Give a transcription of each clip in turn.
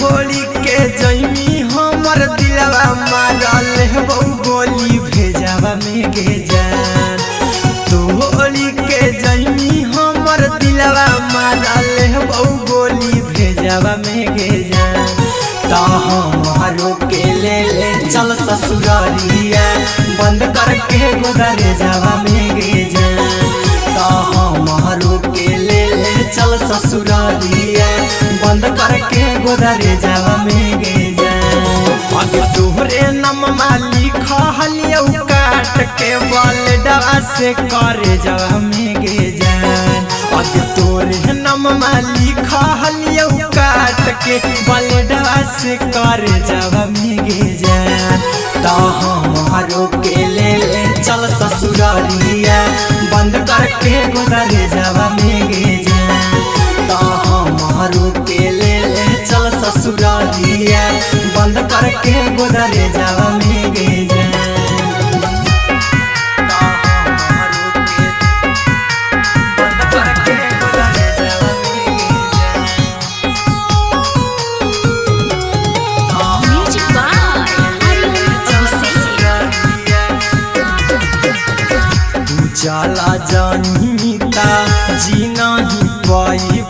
होली के जैमी हमर दिलवा मारल हो गोली भेजावा में गे जान। तो होली के जैमी हमर दिलवा मारल हो गोली भेजावा में गे जान। तो हमारो के ले चल ससुरारिया बंद करके गोदरे जावा में गे जान। तो हमारो के ले चल ससुरारिया बंद करके गोदरे जावा में गे जान। अगे तोहरे नममा लिखलियौ काट के बलडवा से करे जावा में गे जान। अगे तोहरे नममा लिखलियौ काट के बलडवा से करे जावा में गे जान। तो हमारो के ले चल ससुरारिया बंद करके गोदरे जावा में गे जान। तो हमारो के ले चल ससुरारिया बंद करके गोदरे जावा में गे जान। चला जानीता जी नहीं पाई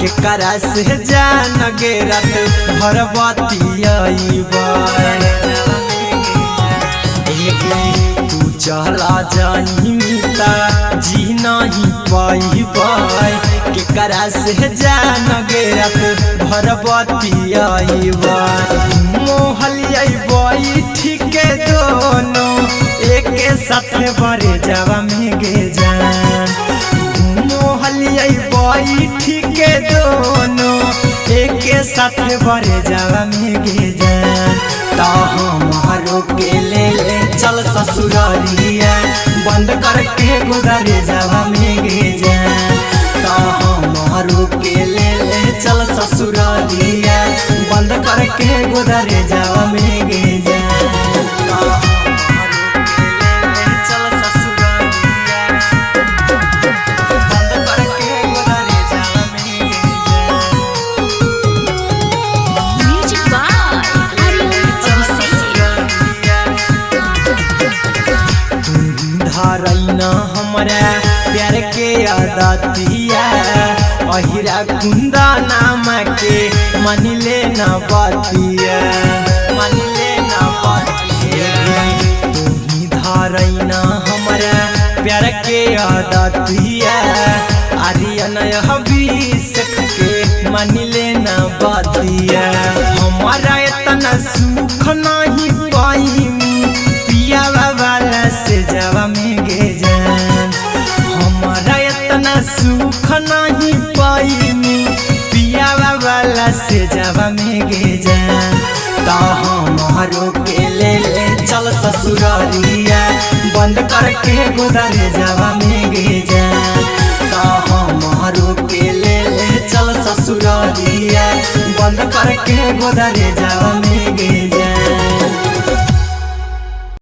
के करा से जान गे रात भरबती तू चला जानीता जी नहीं पाई के करा से जान गे रात भरबती मोहलिया ठीक दोनों एक साथ बरे जावा में गे जान। मोहलिया ठीक दोनों एक साथ बरे जावा में गे जान। तो हमारो के ले चल ससुरारिया बंद करके गोदरे जावा में गे जान। तो हमारो के ले चल ससुरारिया बंद करके गोदरे जावा में गे जान। धारैना हमारा प्यार के आदतिया अहिरा कुंदा नाम के मन लेना बातिया तुम्ही धारैना हमारा प्यार के आदतिया आर्यन अभिषेक के मन लेना बातिया। हमारा इतना सुख नहीं पाई पिया वाला से जावा में गे जान। हमारा इतना सुख नहीं पाई पिया वाला से जावा में गे जान। तो हमारो के ले चल ससुरारिया बंद करके गोदरे जावा में गे जान। तो हमारो के ले चल ससुरारिया बंद करके गोदरे जावा में गे जान।